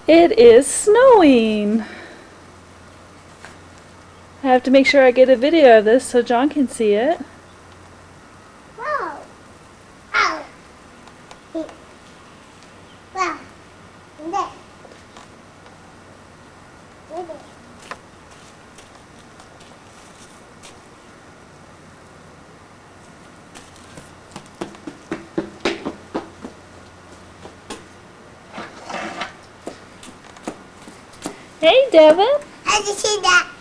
It is snowing. I have to make sure I get a video of this so John can see it. Whoa. Ow. Wow. There. Hey, Devin. I just see that.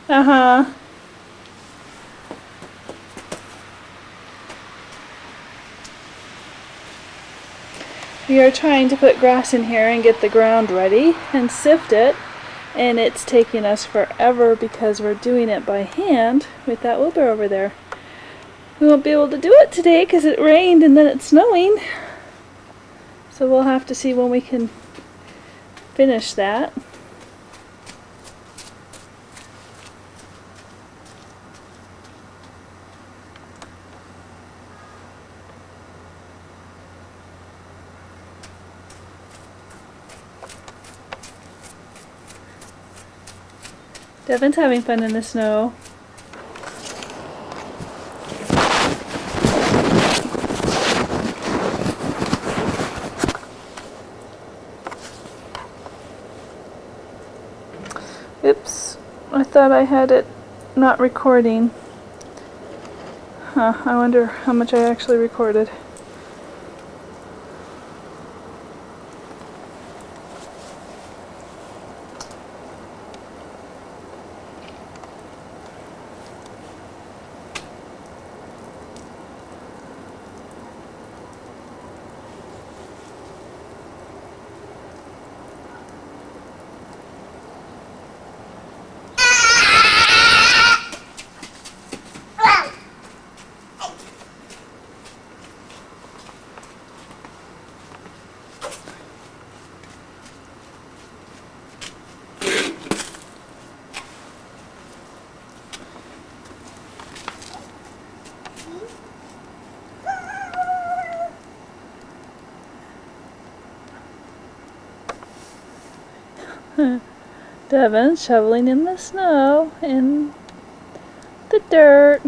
Uh-huh. We are trying to put grass in here and get the ground ready and sift it, and it's taking us forever because we're doing it by hand with that wheelbarrow over there. We won't be able to do it today because it rained and then it's snowing, so we'll have to see when we can finish that. Devin's having fun in the snow. Oops, I thought I had it not recording. I wonder how much I actually recorded. Devin's shoveling in the snow and the dirt.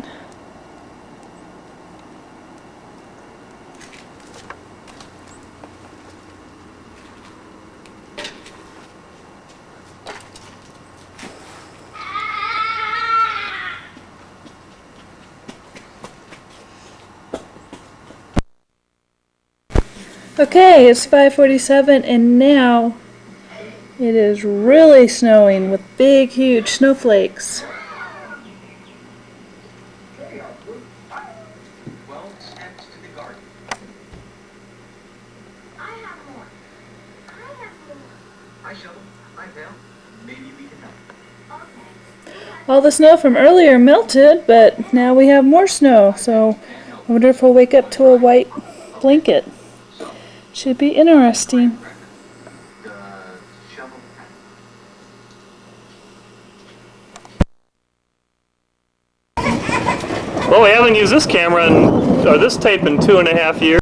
Okay, it's 5:47 and now it is really snowing with big, huge snowflakes. All the snow from earlier melted, but now we have more snow, so I wonder if we'll wake up to a white blanket. Should be interesting. Well, we haven't used this camera or this tape in 2.5 years.